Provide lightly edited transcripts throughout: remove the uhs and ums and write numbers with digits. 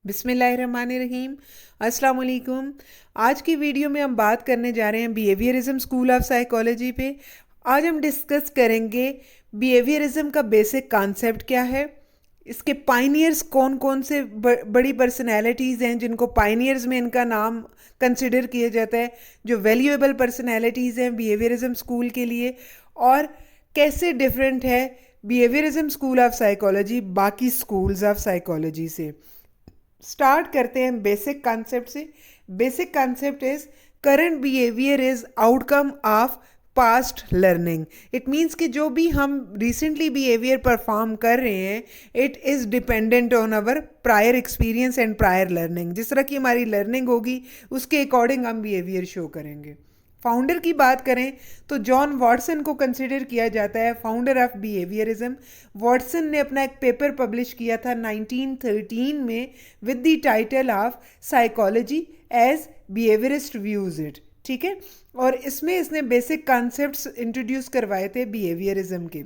बिस्मिल्लाहिर्रहमानिर्रहीम। अस्सलाम वालेकुम। आज की वीडियो में हम बात करने जा रहे हैं बिहेवियरिज्म स्कूल ऑफ साइकोलॉजी पे। आज हम डिस्कस करेंगे बिहेवियरिज्म का बेसिक कॉन्सेप्ट क्या है, इसके पाइनियर्स कौन कौन से बड़ी पर्सनैलिटीज़ हैं जिनको पाइनियर्स में इनका नाम कंसिडर किया जाता है, जो वैल्यूएबल पर्सनैलिटीज़ हैं बिहेवियरिज्म स्कूल के लिए, और कैसे डिफरेंट है बिहेवियरिज्म स्कूल ऑफ साइकोलॉजी बाकी स्कूल्स ऑफ साइकोलॉजी से। स्टार्ट करते हैं बेसिक कॉन्सेप्ट से। Basic concept is current behaviour is outcome of past learning. It means कि जो भी हम रिसेंटली बिहेवियर परफॉर्म कर रहे हैं it is dependent on our prior experience and prior learning. जिस तरह की हमारी लर्निंग होगी उसके अकॉर्डिंग हम बिहेवियर शो करेंगे। फाउंडर की बात करें तो जॉन वॉटसन को कंसिडर किया जाता है फाउंडर ऑफ बिहेवियरिज्म। वॉटसन ने अपना एक पेपर पब्लिश किया था 1913 में with the title of psychology as behaviourist views it. ठीक है, और इसमें इसने बेसिक कॉन्सेप्ट्स इंट्रोड्यूस करवाए थे बिहेवियरिज्म के।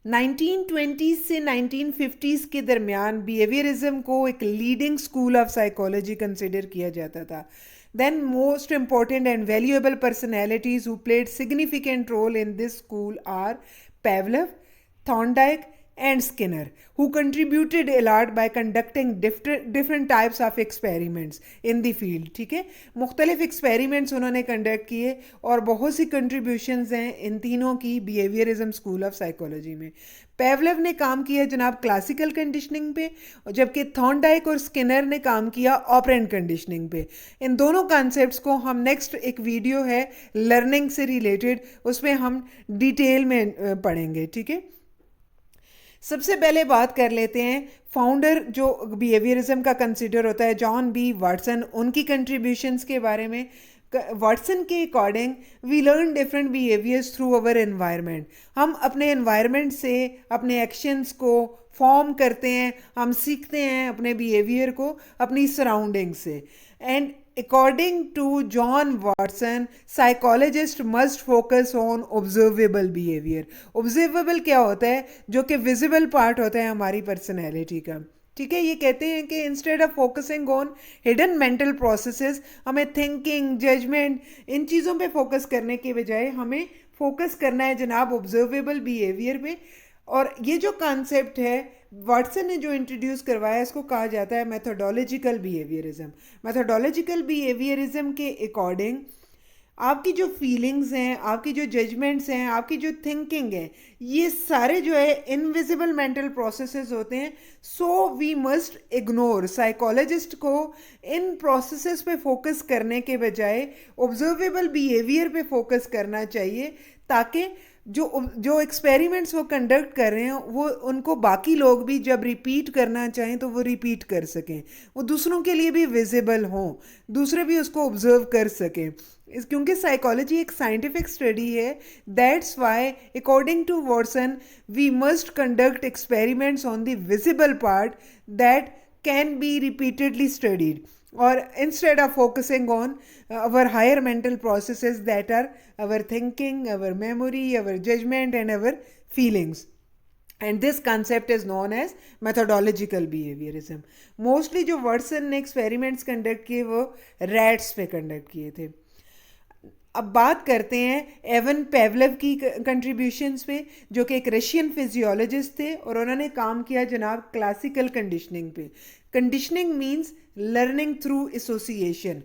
1920 से 1950s के दरमियान बिहेवियरिज्म को एक leading school of psychology consider किया जाता था। Then most important and valuable personalities who played significant role in this school are Pavlov, Thorndike and Skinner, who contributed a lot by conducting different types of experiments in the field। ठीक है, मुख्तलिफ experiments उन्होंने conduct किए और बहुत सी contributions हैं इन तीनों की बिहेवियरिज्म स्कूल ऑफ साइकोलॉजी में। पेवलव ने काम किया जनाब क्लासिकल कंडीशनिंग पे, जबकि थॉर्नडाइक और स्किनर ने काम किया ऑपरेंट कंडीशनिंग पे। इन दोनों कॉन्सेप्ट्स को हम नेक्स्ट एक वीडियो है लर्निंग से रिलेटेड, उसमें हम डिटेल में पढ़ेंगे। ठीक है, सबसे पहले बात कर लेते हैं फाउंडर जो बिहेवियरिज्म का कंसिडर होता है जॉन बी वाटसन, उनकी कंट्रीब्यूशंस के बारे में। वाटसन के according we learn different behaviours through our environment. हम अपने एनवायरनमेंट से अपने एक्शंस को फॉर्म करते हैं, हम सीखते हैं अपने बिहेवियर को अपनी सराउंडिंग से। And according to John Watson, psychologist must focus on observable behavior। observable क्या होता है? जो कि visible part होता है हमारी personality का। ठीक है, ये कहते हैं कि instead of focusing on hidden mental processes, हमें थिंकिंग, जजमेंट, इन चीज़ों पे फोकस करने के बजाय हमें फोकस करना है जनाब ऑब्जर्वेबल बिहेवियर पे। और ये जो कॉन्सेप्ट है वाटसन ने जो इंट्रोड्यूस करवाया इसको कहा जाता है मेथोडोलॉजिकल बिहेवियरिज्म। मेथोडोलॉजिकल बिहेवियरिज्म के अकॉर्डिंग आपकी जो फीलिंग्स हैं, आपकी जो जजमेंट्स हैं, आपकी जो थिंकिंग है, ये सारे जो है इनविजिबल मेंटल प्रोसेसेस होते हैं। So we must ignore. Psychologist को इन प्रोसेसेस पे फोकस करने के बजाय ऑब्जर्वेबल बिहेवियर पे फोकस करना चाहिए, ताकि जो एक्सपेरिमेंट्स वो कंडक्ट कर रहे हैं वो उनको बाकी लोग भी जब रिपीट करना चाहें तो वो रिपीट कर सकें, वो दूसरों के लिए भी विजिबल हों, दूसरे भी उसको ऑब्जर्व कर सकें। क्योंकि साइकोलॉजी एक साइंटिफिक स्टडी है, that's why according to Watson we must conduct experiments on the visible part that can be repeatedly studied, or instead of focusing on our higher mental processes that are our thinking, our memory, our judgment and our feelings। and this concept is known as methodological behaviorism। mostly जो Watson ने experiments conduct किए वो rats पे conduct किए थे। अब बात करते हैं एवन पेवलव की कंट्रीब्यूशंस पे, जो कि एक रशियन फिजियोलॉजिस्ट थे और उन्होंने काम किया जनाब क्लासिकल कंडीशनिंग पे। Conditioning means learning through association.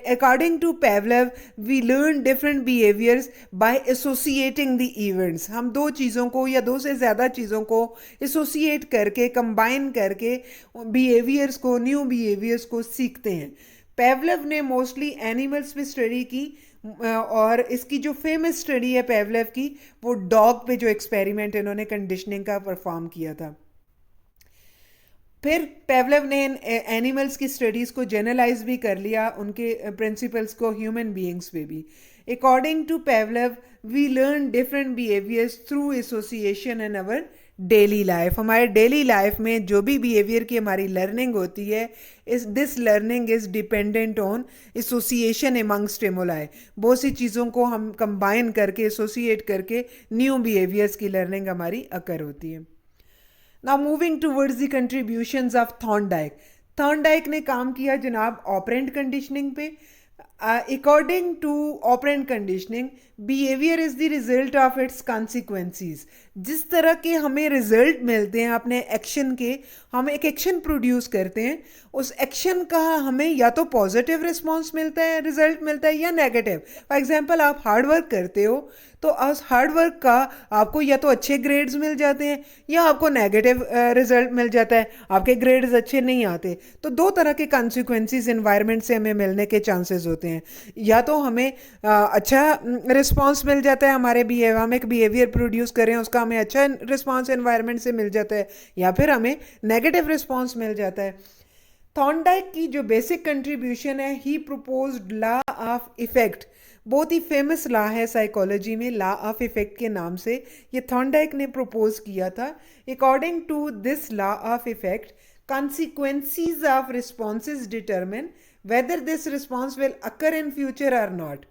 According to Pavlov we learn different behaviours by associating the events. हम दो चीज़ों को या दो से ज़्यादा चीज़ों को एसोसिएट करके, कंबाइन करके बिहेवियर्स को, न्यू बिहेवियर्स को सीखते हैं। पेवलव ने मोस्टली एनिमल्स पे स्टडी की और इसकी जो फेमस स्टडी है पेवलव की वो डॉग पे जो एक्सपेरिमेंट इन्होंने कंडीशनिंग का परफॉर्म किया था। फिर पेवलव ने एनिमल्स की स्टडीज़ को जनरलाइज भी कर लिया, उनके प्रिंसिपल्स को ह्यूमन बीइंग्स पे भी। According to Pavlov we learn different behaviours through association in our daily life. हमारे डेली लाइफ में जो भी बिहेवियर की हमारी लर्निंग होती है, इस this learning is dependent on association among stimuli. बहुत सी चीज़ों को हम कंबाइन करके, एसोसिएट करके न्यू बिहेवियर्स की लर्निंग हमारी अकर होती है। Now moving towards the contributions of Thorndike. Thorndike ने काम किया जनाब ऑपरेंट कंडीशनिंग पे। According to operant conditioning, behaviour is the result of its consequences. जिस तरह के हमें रिजल्ट मिलते हैं अपने एक्शन के, हम एक एक्शन प्रोड्यूस करते हैं, उस एक्शन का हमें या तो पॉजिटिव रिस्पॉन्स मिलता है, रिजल्ट मिलता है, या नेगेटिव। फॉर एग्जांपल आप हार्ड वर्क करते हो तो उस हार्ड वर्क का आपको या तो अच्छे ग्रेड्स मिल जाते हैं या आपको नेगेटिव रिजल्ट मिल जाता है, आपके ग्रेड्स अच्छे नहीं आते। तो दो तरह के कॉन्सिक्वेंसीज एनवायरनमेंट से हमें मिलने के चांसेस होते हैं। या तो हमें अच्छा रिस्पॉन्स मिल जाता है, हमारे बिहेवियर, हम एक बिहेवियर प्रोड्यूस करें उसका हमें अच्छा रिस्पॉन्स एनवायरनमेंट से मिल जाता है, या फिर हमें नेगेटिव रिस्पॉन्स मिल जाता है। थॉर्नडाइक की जो बेसिक कंट्रीब्यूशन है, he proposed law of effect. बहुत ही फेमस लॉ है साइकोलॉजी में, लॉ ऑफ इफेक्ट के नाम से। ये थॉर्नडाइक ने प्रपोज किया था। According to this law of effect, consequences of responses determine whether this response will occur in future or not।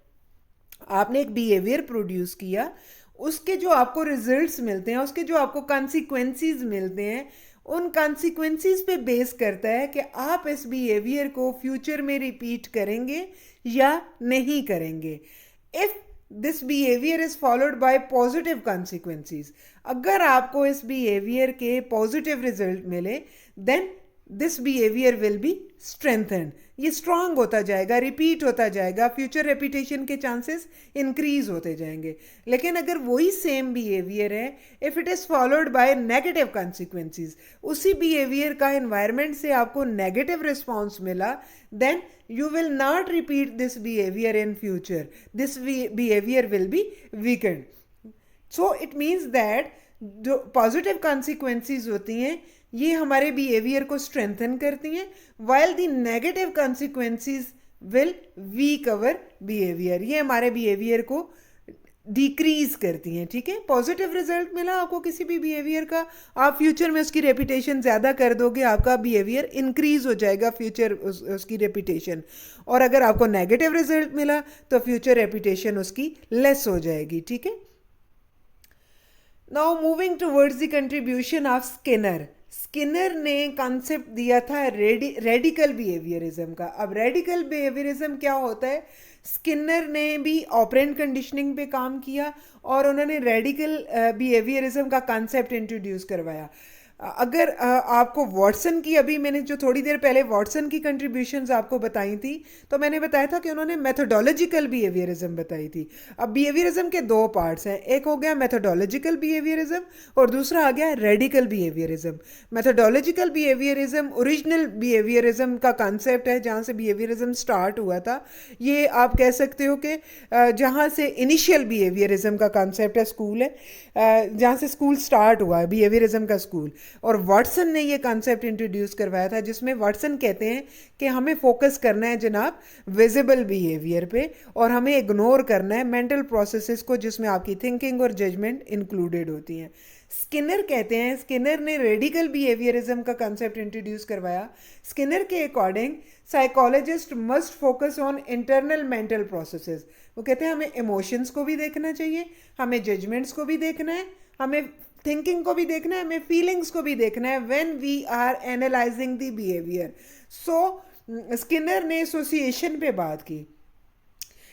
आपने एक बिहेवियर प्रोड्यूस किया, उसके जो आपको रिजल्ट्स मिलते हैं, उसके जो आपको कॉन्सिक्वेंसीज मिलते हैं, उन कॉन्सिक्वेंसीज पे बेस करता है कि आप इस बिहेवियर को फ्यूचर में रिपीट करेंगे या नहीं करेंगे। If this behaviour is followed by positive consequences, अगर आपको इस बिहेवियर के पॉजिटिव रिजल्ट मिले, then this behaviour will be strengthen. ये स्ट्रांग होता जाएगा, रिपीट होता जाएगा, फ्यूचर रेपिटेशन के चांसेस इंक्रीज होते जाएंगे। लेकिन अगर वही सेम बिहेवियर है, if it is followed by negative consequences, उसी बिहेवियर का एनवायरनमेंट से आपको नेगेटिव रिस्पॉन्स मिला, then you will not repeat this behavior in future. This behavior will be weakened. So it means that जो positive कॉन्सिक्वेंसीज होती हैं ये हमारे बिहेवियर को स्ट्रेंथन करती हैं, while the negative consequences will weak our behavior। ये हमारे बिहेवियर को डिक्रीज करती हैं। ठीक है, पॉजिटिव रिजल्ट मिला आपको किसी भी बिहेवियर का, आप फ्यूचर में उसकी रेपिटेशन ज़्यादा कर दोगे, आपका बिहेवियर इंक्रीज हो जाएगा फ्यूचर उसकी रेपिटेशन। और अगर आपको नेगेटिव रिजल्ट मिला तो फ्यूचर रेपिटेशन उसकी लेस हो जाएगी। ठीक है, now moving towards the contribution of Skinner. Skinner ने कॉन्सेप्ट दिया था रेडिकल बिहेवियरिज्म का। अब रेडिकल बिहेवियरिज्म क्या होता है? स्किनर ने भी ऑपरेंट कंडीशनिंग पे काम किया और उन्होंने रेडिकल बिहेवियरिज्म का कॉन्सेप्ट इंट्रोड्यूस करवाया। अगर आपको वॉटसन की, अभी मैंने जो थोड़ी देर पहले वॉटसन की कंट्रीब्यूशंस आपको बताई थी, तो मैंने बताया था कि उन्होंने मेथोडोलॉजिकल बिहेवियरिज्म बताई थी। अब बिहेवियरिज्म के दो पार्ट्स हैं, एक हो गया मेथोडोलॉजिकल बिहेवियरिज्म और दूसरा आ गया radical behaviourism. Methodological behaviourism original behaviourism का कॉन्सेप्ट है, जहाँ से बिहेवियरिज्म स्टार्ट हुआ था। ये आप कह सकते हो कि जहाँ से इनिशियल बिहेवियरिज्म का कॉन्सेप्ट है, स्कूल है, जहाँ से स्कूल स्टार्ट हुआ है, बिहेवियरिज्म का स्कूल। और वाटसन ने ये कॉन्सेप्ट इंट्रोड्यूस करवाया था, जिसमें वाटसन कहते हैं कि हमें फोकस करना है जनाब विजिबल बिहेवियर पे, और हमें इग्नोर करना है मेंटल प्रोसेसेस को जिसमें आपकी थिंकिंग और जजमेंट इंक्लूडेड होती हैं। स्किनर कहते हैं, स्किनर ने रेडिकल बिहेवियरिज्म का कॉन्सेप्ट इंट्रोड्यूस करवाया। स्किनर के according psychologist must focus on internal mental processes. वो कहते हैं हमें इमोशंस को भी देखना चाहिए, हमें जजमेंट्स को भी देखना है, हमें थिंकिंग को भी देखना है, हमें फीलिंग्स को भी देखना है when we are analysing the behaviour. So Skinner ने एसोसिएशन पे बात की।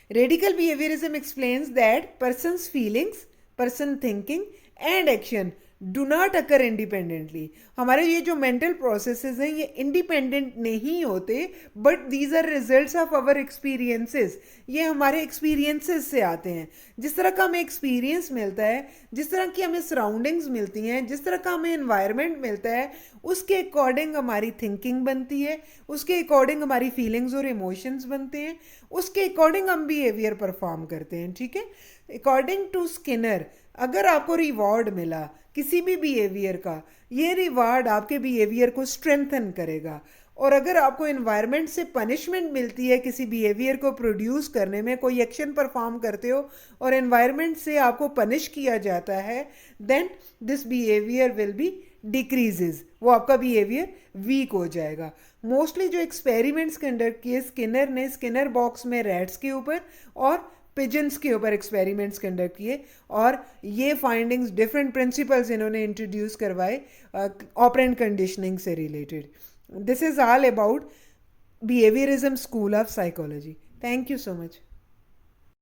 Radical behaviourism explains that person's feelings, person thinking and action do not occur independently. हमारे ये जो मेंटल प्रोसेसेस हैं ये इंडिपेंडेंट नहीं होते, but these are results of our experiences. ये हमारे एक्सपीरियंसेस से आते हैं। जिस तरह का हमें एक्सपीरियंस मिलता है, जिस तरह की हमें सराउंडिंग्स मिलती हैं, जिस तरह का हमें एनवायरनमेंट मिलता है, उसके अकॉर्डिंग हमारी थिंकिंग बनती है, उसके अकॉर्डिंग हमारी फीलिंग्स और इमोशंस बनते हैं, उसके अकॉर्डिंग हम बिहेवियर परफॉर्म करते हैं। ठीक है, अकॉर्डिंग टू स्किनर, अगर आपको रिवॉर्ड मिला किसी भी बिहेवियर का, ये रिवार्ड आपके बिहेवियर को स्ट्रेंथन करेगा। और अगर आपको एनवायरनमेंट से पनिशमेंट मिलती है किसी बिहेवियर को प्रोड्यूस करने में, कोई एक्शन परफॉर्म करते हो और एनवायरनमेंट से आपको पनिश किया जाता है, then this behaviour will be decreases, वो आपका बिहेवियर वीक हो जाएगा। मोस्टली जो एक्सपेरिमेंट्स कंडक्ट किए स्किनर ने, स्किनर बॉक्स में रैट्स के ऊपर और पिजन्स के ऊपर एक्सपेरिमेंट्स कंडक्ट किए और ये फाइंडिंग्स डिफरेंट प्रिंसिपल्स इन्होंने इंट्रोड्यूस करवाए ऑपरेंट कंडीशनिंग से related. This is all about behaviourism school of psychology. Thank you so much.